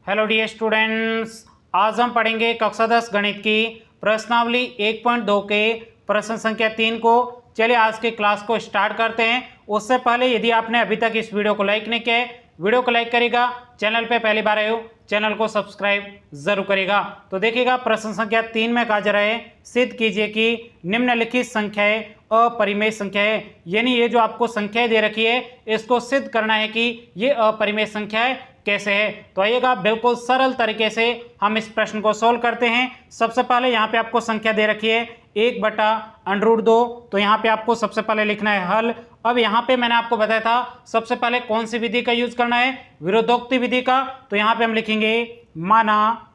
Hello dear students, आज हम पढ़ेंगे कक्षा 10 गणित की प्रश्नावली 1.2 के प्रश्न संख्या 3 को। चलिए आज के क्लास को स्टार्ट करते हैं। उससे पहले यदि आपने अभी तक इस वीडियो को लाइक नहीं किया है, वीडियो को लाइक करिएगा। चैनल पे पहली बार आए हो, चैनल को सब्सक्राइब जरूर करिएगा। तो देखिएगा प्रश्न संख्या 3 में कहा जा रहा है, सिद्ध कीजिए कि निम्नलिखित संख्याएं अपरिमेय संख्या है। यानी ये जो आपको संख्याएं दे रखी है, इसको सिद्ध करना है कि ये अपरिमेय संख्या है कैसे है। तो आइएगा बिल्कुल सरल तरीके से हम इस प्रश्न को सोल्व करते हैं। सबसे पहले यहाँ पे आपको संख्या दे रखी है 1/√2। तो यहाँ पे आपको सबसे पहले लिखना है हल। अब यहाँ पे मैंने आपको बताया था सबसे पहले कौन सी विधि का यूज करना है, विरोधोक्ति विधि का। तो यहाँ पे हम लिखेंगे माना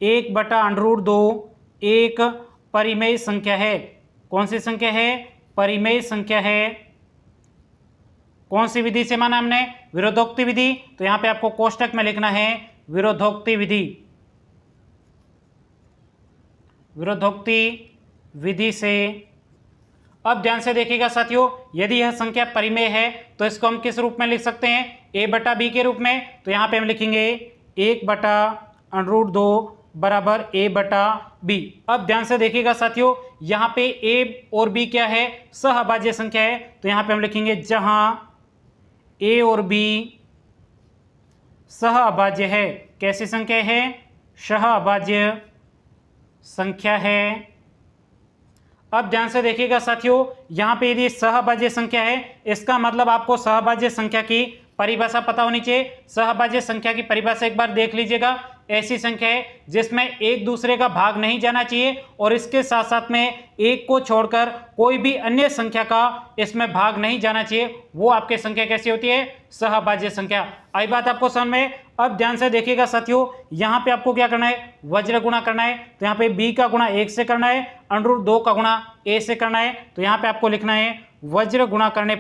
1/√2 एक परिमेय संख्या है। कौन सी संख्या है? परिमेय संख्या है। कौन सी विधि से माना हमने? विरोधोक्ति विधि। तो यहां पे आपको कोष्टक में लिखना है विरोधोक्ति विधि। विरोधोक्ति विधि से। अब ध्यान से देखिएगा साथियों, यदि यह संख्या परिमेय है तो इसको हम किस रूप में लिख सकते हैं? a/b के रूप में। तो यहां पे हम लिखेंगे 1/√2 बराबर a/b। अब ध्यान से देखिएगा साथियों, यहां पे a और b क्या है? सहअभाज्य संख्या है। तो यहां पे हम लिखेंगे जहां a और b सहअभाज्य है। कैसी संख्या है? सहअभाज्य संख्या है। अब ध्यान से देखिएगा साथियों, यहां पे यदि सहअभाज्य संख्या है, इसका मतलब आपको सहअभाज्य संख्या की परिभाषा पता होनी चाहिए। सहअभाज्य संख्या की परिभाषा एक बार देख लीजिएगा। ऐसी संख्या है जिसमें एक दूसरे का भाग नहीं जाना चाहिए और इसके साथ साथ में एक को छोड़कर कोई भी अन्य संख्या का इसमें भाग नहीं जाना चाहिए, वो आपकी संख्या कैसी होती है? सहअभाज्य संख्या। आई बात आपको समझ में? अब ध्यान से देखिएगा साथियों, यहाँ पे आपको क्या करना है? वज्र गुणा करना है। तो यहाँ पे b का गुणा 1 से करना है, √2 का गुणा a से करना है। तो यहाँ पे आपको लिखना है वज्र गुणा करने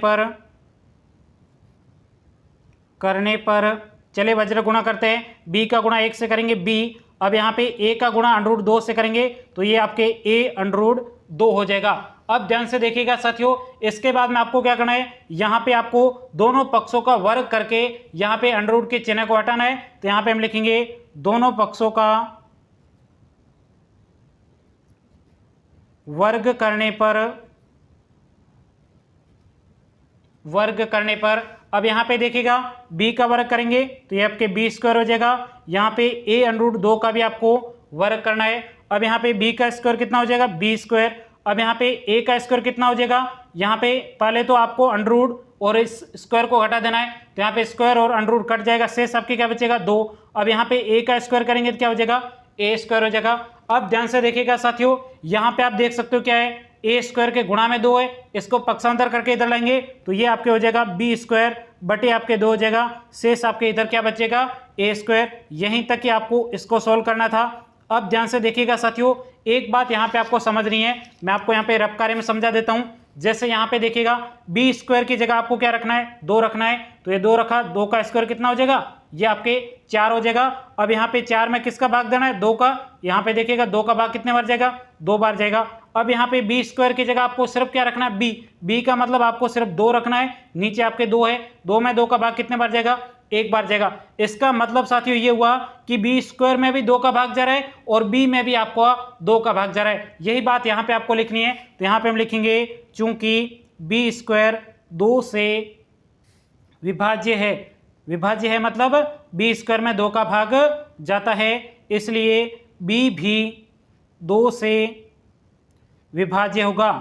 पर चले वज्र गुणा करते हैं। b का गुणा 1 से करेंगे b। अब यहाँ पे a का गुणा √2 से करेंगे तो ये आपके a√2 हो जाएगा। अब ध्यान से देखिएगा साथियों, इसके बाद में आपको क्या करना है? यहाँ पे आपको दोनों पक्षों का वर्ग करके यहाँ पे √ के चिन्ह को हटाना है। तो यहाँ पे हम लिखेंगे दोनों पक्षों का वर्ग करने पर अब यहाँ पे देखिएगा b का वर्ग करेंगे तो ये आपके b² हो जाएगा। यहाँ पे a√2 का भी आपको वर्ग करना है। अब यहाँ पे b का स्क्वायर कितना हो जाएगा? b²। अब यहाँ पे a का स्क्वायर कितना हो जाएगा? यहाँ पे पहले तो आपको √ और इस स्क्वायर को घटा देना है। तो यहाँ पे स्क्वायर और √ कट जाएगा, शेष आपके क्या बचेगा? 2। अब यहाँ पे a का स्क्वायर करेंगे तो क्या हो जाएगा? a² हो जाएगा। अब ध्यान से देखिएगा साथियों, यहाँ पे आप देख सकते हो क्या है? a² के गुणा में 2 है, इसको पक्षांतर करके इधर लाएंगे तो ये आपके हो जाएगा b² बटे आपके 2 हो जाएगा। शेष आपके इधर क्या बचेगा? a²। यहीं तक कि आपको इसको सोल्व करना था। अब ध्यान से देखिएगा साथियों, एक बात यहाँ पे आपको समझनी है, मैं आपको यहाँ पे रफ कार्य में समझा देता हूँ। जैसे यहाँ पे देखिएगा b² की जगह आपको क्या रखना है? 2 रखना है। तो ये 2 रखा, 2 का स्क्वायर कितना हो जाएगा? ये आपके 4 हो जाएगा। अब यहाँ पे 4 में किसका भाग देना है? 2 का। यहाँ पे देखिएगा 2 का भाग कितने बार जाएगा? 2 बार जाएगा। अब यहाँ पे b² की जगह आपको सिर्फ क्या रखना है? b का मतलब आपको सिर्फ 2 रखना है। नीचे आपके 2 है, 2 में 2 का भाग कितने बार जाएगा? 1 बार जाएगा। इसका मतलब साथियों ये हुआ कि b² में भी 2 का भाग जा रहा है और b में भी आपको 2 का भाग जा रहा है। यही बात यहाँ पे आपको लिखनी है। तो यहाँ पे हम लिखेंगे चूंकि b² 2 से विभाज्य है मतलब b² में 2 का भाग जाता है, इसलिए b भी 2 से विभाज्य होगा।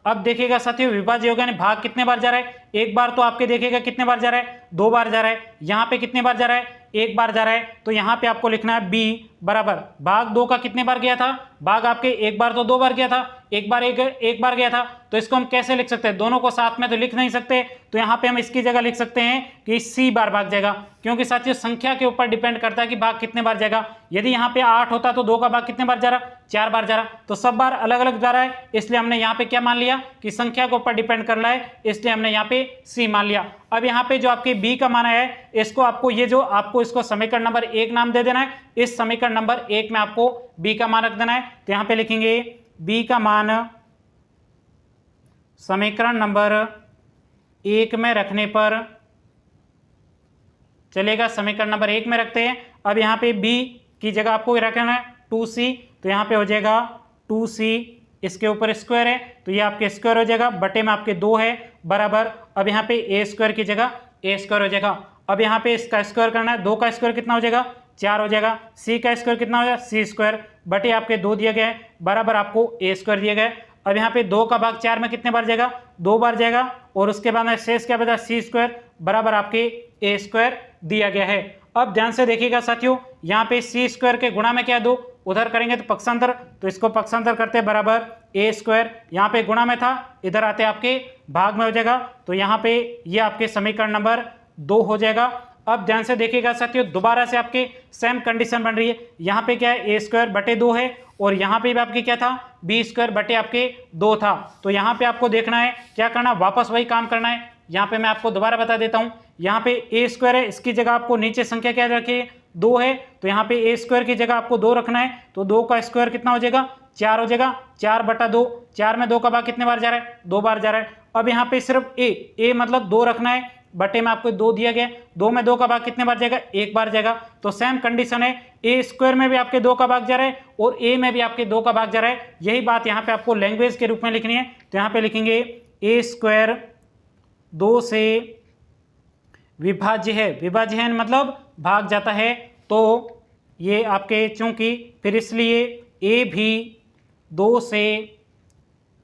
अब देखिएगा साथियों, विभाज्य होगा यानी भाग कितने बार जा रहा है? 1 बार। तो आपके देखिएगा कितने बार जा रहा है? 2 बार जा रहा है। यहाँ पे कितने बार जा रहा है? 1 बार जा रहा है। तो यहाँ पे आपको लिखना है b बराबर भाग 2 का कितने बार गया था? भाग आपके 1 बार तो 2 बार गया था, एक बार गया था। तो इसको हम कैसे लिख सकते हैं? दोनों को साथ में तो लिख नहीं सकते, तो यहाँ पे हम इसकी जगह लिख सकते हैं कि c बार भाग जाएगा, क्योंकि साथियों संख्या के ऊपर डिपेंड करता है कि भाग कितने बार जाएगा। यदि यहाँ पे 8 होता तो 2 का भाग कितने बार जा रहा? 4 बार जा रहा। तो सब बार अलग अलग जा रहा है, इसलिए हमने यहाँ पे क्या मान लिया कि संख्या के ऊपर डिपेंड कर रहा है, इसलिए हमने यहाँ पे c मान लिया। अब यहाँ पे जो आपके b का मान है, इसको आपको इसको समीकरण नंबर 1 नाम दे देना है। इस समीकरण नंबर 1 में आपको b का मान रख देना है। तो यहाँ पे लिखेंगे b का मान समीकरण नंबर 1 में रखने पर चलेगा। समीकरण नंबर 1 में रखते हैं। अब यहाँ पे b की जगह आपको रखना है 2c, तो यहाँ पे हो जाएगा 2c, इसके ऊपर स्क्वायर है तो ये आपके स्क्वायर हो जाएगा, बटे में आपके 2 है बराबर। अब यहाँ पे a स्क्वायर की जगह a स्क्वायर हो जाएगा। अब यहाँ पे इसका स्क्वायर करना है, 2 का स्क्वायर कितना हो जाएगा 4 हो जाएगा, c का स्क्वायर कितना हो जाएगा c स्क्वायर, बटे आपके 2 दिया गया है बराबर आपको a स्क्वायर दिया गया है। अब यहाँ पे 2 का भाग 4 में कितने बार जाएगा 2 बार जाएगा, और उसके बाद में शेष क्या बचा c स्क्वायर बराबर आपके a स्क्वायर दिया गया है। अब ध्यान से देखिएगा साथियों, यहाँ पे c स्क्वायर के गुणा में क्या दो उधर करेंगे तो पक्षांतर, तो इसको पक्षांतर करते बराबर a स्क्वायर, यहाँ पे गुणा में था इधर आते आपके भाग में हो जाएगा, तो यहाँ पे ये आपके समीकरण नंबर 2 हो जाएगा। अब ध्यान से देखिएगा साथियों, दोबारा से आपके सेम कंडीशन बन रही है। यहाँ पे क्या है a स्क्वायर बटे 2 है, और यहाँ पे भी आपके क्या था b स्क्वायर बटे आपके 2 था। तो यहाँ पे आपको देखना है क्या करना, वापस वही काम करना है। यहाँ पे मैं आपको दोबारा बता देता हूँ, यहाँ पे a स्क्वायर है, इसकी जगह आपको नीचे संख्या क्या रखिए 2 है, तो यहाँ पे a स्क्वायर की जगह आपको 2 रखना है, तो 2 का स्क्वायर कितना हो जाएगा 4 हो जाएगा, 4 बटा 2, 4 में 2 का भाग कितने बार जा रहा है 2 बार जा रहा है। अब यहाँ पे सिर्फ a मतलब 2 रखना है, बटे में आपको 2 दिया गया, 2 में 2 का भाग कितने बार जाएगा 1 बार जाएगा। तो सेम कंडीशन है, a स्क्वायर में भी आपके 2 का भाग जा रहा है और a में भी आपके 2 का भाग जा रहा है। यही बात यहाँ पे आपको लैंग्वेज के रूप में लिखनी है, तो यहाँ पे लिखेंगे a स्क्वायर 2 से विभाज्य है, विभाज्य है मतलब भाग जाता है, तो ये आपके चूंकि फिर इसलिए a भी 2 से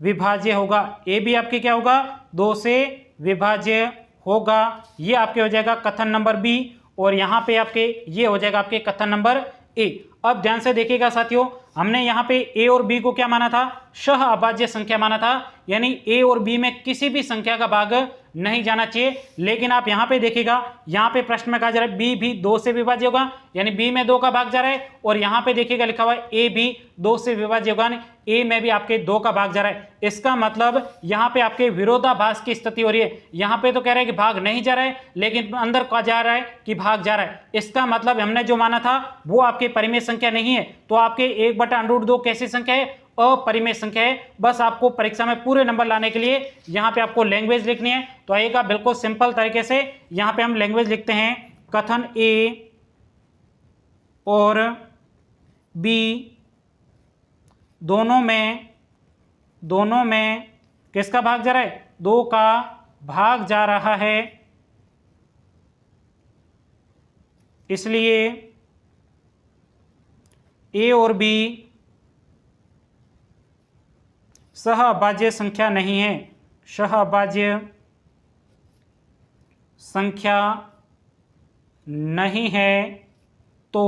विभाज्य होगा, a भी आपके क्या होगा 2 से विभाज्य होगा। ये आपके हो जाएगा कथन नंबर बी, और यहाँ पे आपके ये हो जाएगा आपके कथन नंबर ए। अब ध्यान से देखिएगा साथियों, हमने यहाँ पे ए और बी को क्या माना था सह अभाज्य संख्या माना था, यानी ए और बी में किसी भी संख्या का भाग नहीं जाना चाहिए। लेकिन आप यहाँ पे देखिएगा, यहाँ पे प्रश्न में कहा जा रहा है बी भी 2 से विभाज्य होगा, यानी बी में 2 का भाग जा रहा है, और यहाँ पे देखिएगा लिखा हुआ है ए भी 2 से विभाज्य होगा, ए में भी आपके 2 का भाग जा रहा है। इसका मतलब यहाँ पे आपके विरोधाभास की स्थिति हो रही है। यहाँ पे तो कह रहे हैं कि भाग नहीं जा रहा है, लेकिन अंदर कहा जा रहा है कि भाग जा रहा है। इसका मतलब हमने जो माना था वो आपके परिमेय संख्या नहीं है, तो आपके 1/√2 कैसी संख्या है अपरिमेय संख्या है। बस आपको परीक्षा में पूरे नंबर लाने के लिए यहाँ पे आपको लैंग्वेज लिखनी है, तो आइएगा बिल्कुल सिंपल तरीके से यहाँ पे हम लैंग्वेज लिखते हैं, कथन ए और बी दोनों में किसका भाग जा रहा है 2 का भाग जा रहा है, इसलिए ए और बी सहअभाज्य संख्या नहीं है, सहअभाज्य संख्या नहीं है, तो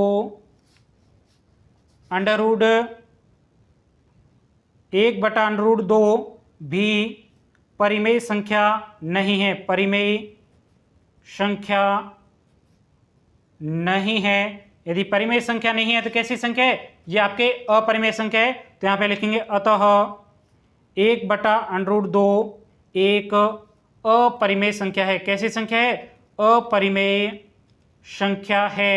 √1/√2 भी परिमेय संख्या नहीं है, परिमेय संख्या नहीं है। यदि परिमेय संख्या नहीं है तो कैसी संख्या है, ये आपके अपरिमेय संख्या है, तो यहाँ पे लिखेंगे अतः 1/√2 एक अपरिमेय संख्या है। कैसी संख्या है अपरिमेय संख्या है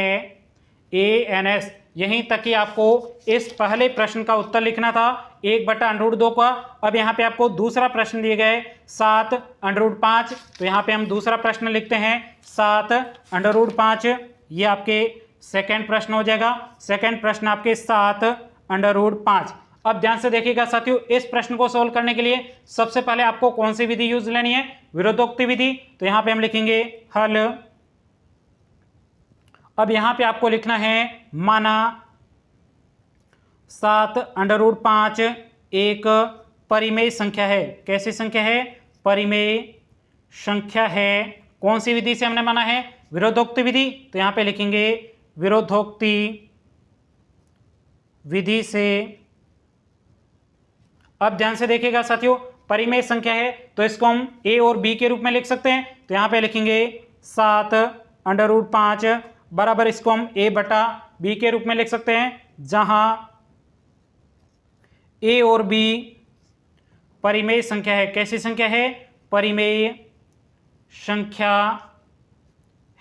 ANS। यहीं तक कि आपको इस पहले प्रश्न का उत्तर लिखना था 1/√2 का। अब यहाँ पे आपको दूसरा प्रश्न दिया गया है 7/5, तो यहाँ पे हम दूसरा प्रश्न लिखते हैं 7/5। ये आपके सेकंड प्रश्न हो जाएगा, सेकंड प्रश्न आपके 7/5। अब ध्यान से देखिएगा साथियों, इस प्रश्न को सोल्व करने के लिए सबसे पहले आपको कौन सी विधि यूज लेनी है विरोधोक्ति विधि, तो यहाँ पे हम लिखेंगे हल। अब यहाँ पे आपको लिखना है माना 7/5 एक परिमेय संख्या है। कैसी संख्या है परिमेय संख्या है। कौन सी विधि से हमने माना है विरोधोक्ति विधि, तो यहाँ पे लिखेंगे विरोधोक्ति विधि से। अब ध्यान से देखिएगा साथियों, परिमेय संख्या है तो इसको हम a और b के रूप में लिख सकते हैं, तो यहाँ पे लिखेंगे 7/5 बराबर इसको हम a/b के रूप में लिख सकते हैं, जहां a और b परिमेय संख्या है। कैसी संख्या है परिमेय संख्या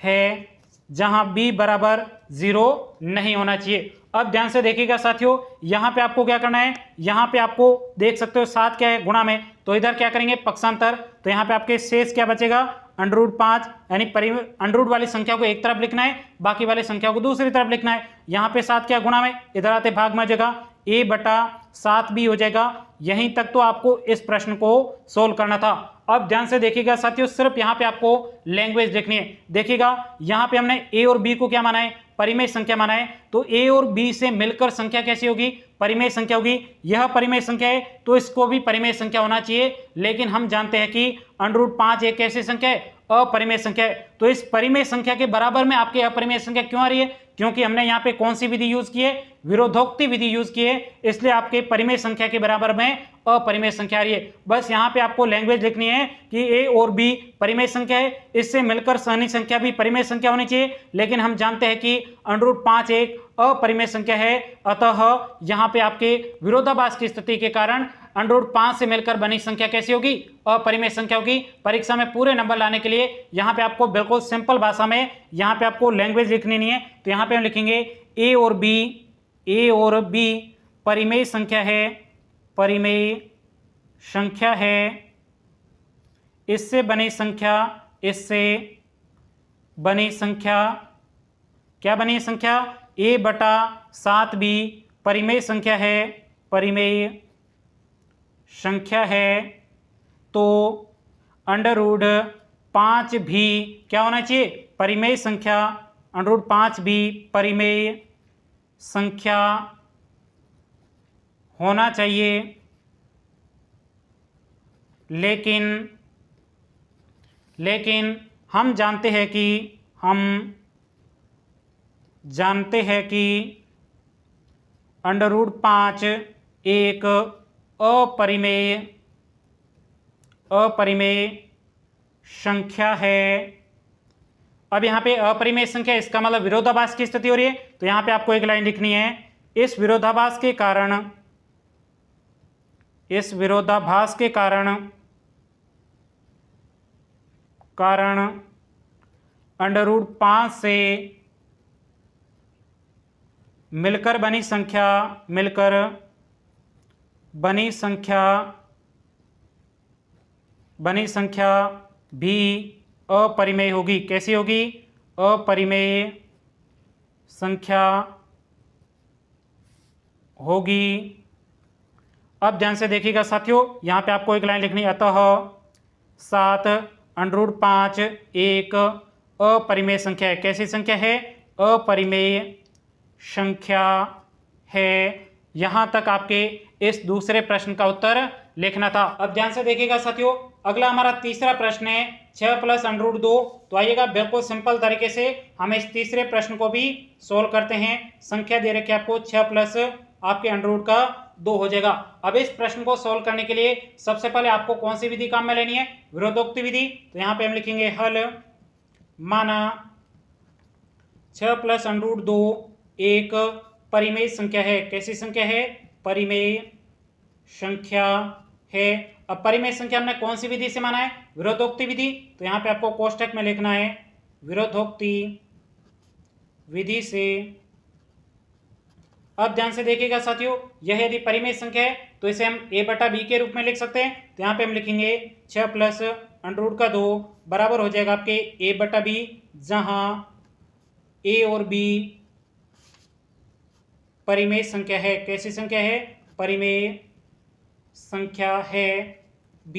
है, जहां b बराबर 0 नहीं होना चाहिए। अब ध्यान से देखिएगा साथियों, यहाँ पे आपको क्या करना है, यहाँ पे आपको देख सकते हो 7 क्या है गुणा में, तो इधर क्या करेंगे पक्षांतर, तो यहाँ पे आपके शेष क्या बचेगा √5 यानी अंडर रूट वाली संख्या को एक तरफ लिखना है, बाकी वाली संख्या को दूसरी तरफ लिखना है। यहाँ पे 7 क्या गुणा में, इधर आते भाग में हो जाएगा, a/7 भी हो जाएगा। यहीं तक तो आपको इस प्रश्न को सोल्व करना था। अब ध्यान से देखिएगा साथियों, सिर्फ यहाँ पे आपको लैंग्वेज देखनी है। देखिएगा यहाँ पे हमने a और b को क्या माना है, परिमेय संख्या माना है, तो a और b से मिलकर संख्या कैसी होगी, परिमेय संख्या होगी। यह परिमेय संख्या है तो इसको भी परिमेय संख्या होना चाहिए, लेकिन हम जानते हैं कि √5 एक कैसी संख्या है, अपरिमेय संख्या है। तो इस परिमेय संख्या के बराबर में आपकी अपरिमेय संख्या क्यों आ रही है, क्योंकि हमने यहाँ पे कौन सी विधि यूज की है, विरोधोक्ति विधि यूज की है, इसलिए आपके परिमेय संख्या के बराबर में अपरिमेय संख्या आ रही है। बस यहाँ पे आपको लैंग्वेज लिखनी है कि a और b परिमेय संख्या है, इससे मिलकर सहनी संख्या भी परिमेय संख्या होनी चाहिए, लेकिन हम जानते हैं कि √5 एक अपरिमेय संख्या है। अतः यहाँ पे आपके विरोधाभास की स्थिति के कारण √5 से मिलकर बनी संख्या कैसी होगी, अपरिमेय संख्या होगी। परीक्षा में पूरे नंबर लाने के लिए यहाँ पे आपको बिल्कुल सिंपल भाषा में यहाँ पे आपको लैंग्वेज लिखनी नहीं है, तो यहाँ पे हम लिखेंगे a और b परिमेय संख्या है, परिमेय संख्या है, इससे बनी संख्या क्या बनी संख्या, a/7b परिमेय संख्या है, परिमेय संख्या है। तो √5 भी क्या होना चाहिए, परिमेय संख्या, √5 भी परिमेय संख्या होना चाहिए। लेकिन हम जानते हैं कि √5 एक अपरिमेय संख्या है। अब यहाँ पे अपरिमेय संख्या, इसका मतलब विरोधाभास की स्थिति हो रही है, तो यहाँ पे आपको एक लाइन लिखनी है, इस विरोधाभास के कारण √5 से मिलकर बनी संख्या भी अपरिमेय होगी। कैसी होगी, अपरिमेय संख्या होगी। अब ध्यान से देखिएगा साथियों, यहाँ पे आपको एक लाइन लिखनी है, अतः 7 √5 एक अपरिमेय संख्या है। कैसी संख्या है, अपरिमेय संख्या है। यहाँ तक आपके इस दूसरे प्रश्न का उत्तर लिखना था। अब ध्यान से देखिएगा साथियों, अगला हमारा तीसरा प्रश्न है 6 + √2। तो आइएगा बिल्कुल सिंपल तरीके से हम इस तीसरे प्रश्न को भी सोल्व करते हैं। संख्या दे रखी है आपको 6 प्लस आपके √2 हो जाएगा। अब इस प्रश्न को सोल्व करने के लिए सबसे पहले आपको कौन सी विधि काम में लेनी है, विरोधोक्ति विधि। तो यहाँ पे हम लिखेंगे हल माना 6 + √2 एक परिमेय संख्या है। कैसी संख्या है, परिमेय संख्या है। अब परिमेय संख्या हमने कौन सी विधि से माना है, विरोधोक्ति विधि। तो यहाँ पे आपको कोष्टक में लिखना है विरोधोक्ति विधि से। अब ध्यान से देखिएगा साथियों, यह यदि परिमेय संख्या है तो इसे हम a/b के रूप में लिख सकते हैं। तो यहाँ पे हम लिखेंगे 6 + √2 बराबर हो जाएगा आपके a/b, जहां a और b परिमेय संख्या है। कैसी संख्या है, परिमेय संख्या है। b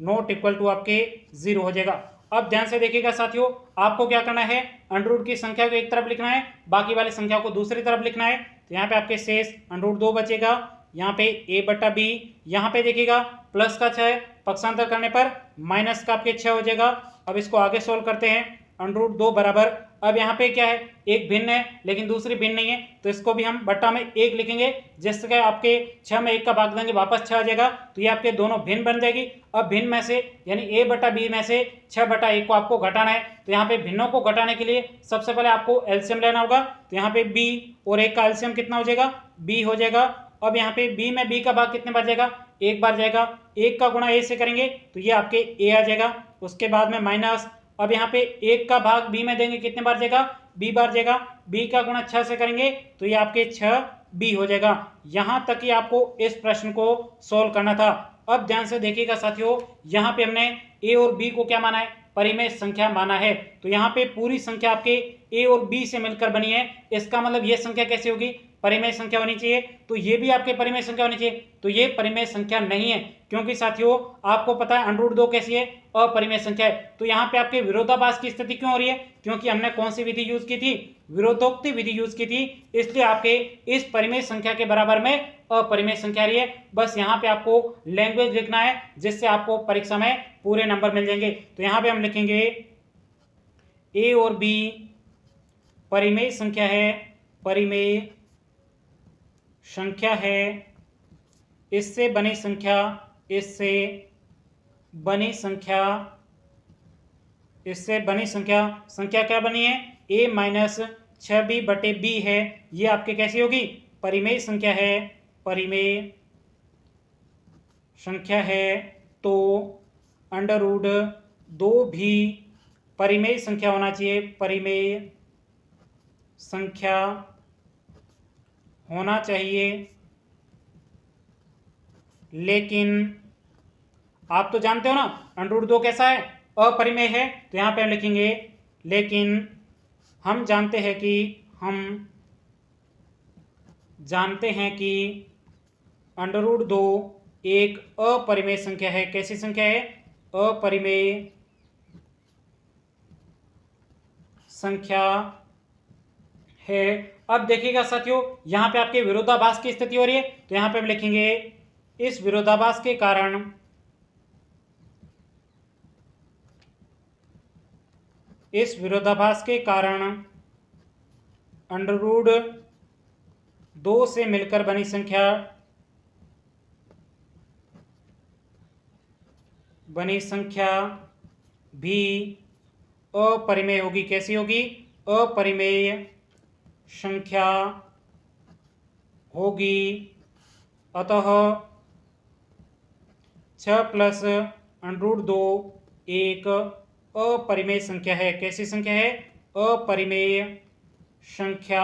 नॉट इक्वल टू आपके 0 हो जाएगा। अब ध्यान से देखिएगा साथियों, आपको क्या करना है, √ की संख्या को एक तरफ लिखना है, बाकी वाली संख्या को दूसरी तरफ लिखना है। तो यहाँ पे आपके शेष √2 बचेगा, यहाँ पे a/b, यहाँ पे देखिएगा प्लस का 6 पक्षांतर करने पर माइनस का आपके 6 हो जाएगा। अब इसको आगे सोल्व करते हैं, √2 बराबर, अब यहाँ पे क्या है, एक भिन्न है लेकिन दूसरी भिन्न नहीं है, तो इसको भी हम बट्टा में 1 लिखेंगे, जिससे आपके 6 में 1 का भाग देंगे वापस 6 आ जाएगा। तो ये आपके दोनों भिन्न बन जाएगी। अब भिन्न में से यानी a/b में से 6/1 को आपको घटाना है। तो यहाँ पे भिन्नों को घटाने के लिए सबसे पहले आपको एलसीएम लेना होगा। तो यहाँ पे b और 1 का एलसीएम कितना हो जाएगा, b हो जाएगा। अब यहाँ पे b में b का भाग कितने बार जाएगा, 1 बार जाएगा। 1 का गुणा a से करेंगे तो ये आपके a आ जाएगा। उसके बाद में माइनस, अब यहाँ पे 1 का भाग b में देंगे कितने बार जाएगा, b बार जाएगा। b का गुणा 6 से करेंगे तो ये आपके 6b हो जाएगा। यहाँ तक ही आपको इस प्रश्न को सोल्व करना था। अब ध्यान से देखिएगा साथियों, यहाँ पे हमने a और b को क्या माना है, परिमेय संख्या माना है। तो यहाँ पे पूरी संख्या आपके ए और बी से मिलकर बनी है, इसका मतलब ये संख्या कैसी होगी, परिमेय संख्या होनी चाहिए। तो ये भी आपके परिमेय संख्या होनी चाहिए, तो ये परिमेय संख्या नहीं है, क्योंकि साथियों आपको पता है √2 कैसी है, अपरिमेय संख्या है। तो यहाँ पे आपके विरोधाभास की स्थिति क्यों हो रही है, क्योंकि हमने कौन सी विधि यूज की थी, विरोधोक्ति विधि यूज की थी, इसलिए आपके इस परिमेय संख्या के बराबर में अपरिमेय संख्या रही है। बस यहाँ पे आपको लैंग्वेज लिखना है, जिससे आपको परीक्षा में पूरे नंबर मिल जाएंगे। तो यहाँ पे हम लिखेंगे ए और बी परिमेय संख्या है, परिमेय संख्या है, इससे बनी संख्या, इससे बनी संख्या, इससे बनी संख्या, संख्या क्या बनी है, a माइनस 6b/b है, ये आपके कैसी होगी, परिमेय संख्या है, परिमेय संख्या है। तो √2 भी परिमेय संख्या होना चाहिए, परिमेय संख्या होना चाहिए। लेकिन आप तो जानते हो ना √2 कैसा है, अपरिमेय है। तो यहाँ पे हम लिखेंगे लेकिन हम जानते हैं कि √2 एक अपरिमेय संख्या है। कैसी संख्या है, अपरिमेय संख्या है। अब देखिएगा साथियों, यहाँ पे आपके विरोधाभास की स्थिति हो रही है, तो यहाँ पे हम लिखेंगे इस विरोधाभास के कारण, इस विरोधाभास के कारण √2 से मिलकर बनी संख्या भी अपरिमेय होगी। कैसी होगी, अपरिमेय संख्या होगी। अतः 6 + √2 एक अपरिमेय संख्या है। कैसी संख्या है, अपरिमेय संख्या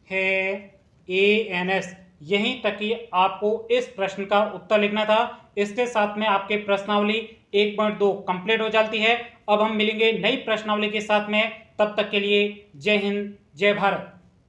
है, ANS। यहीं तक कि आपको इस प्रश्न का उत्तर लिखना था। इसके साथ में आपके प्रश्नावली 1.2 कंप्लीट हो जाती है। अब हम मिलेंगे नई प्रश्नावली के साथ में, तब तक के लिए जय हिंद, जय भारत।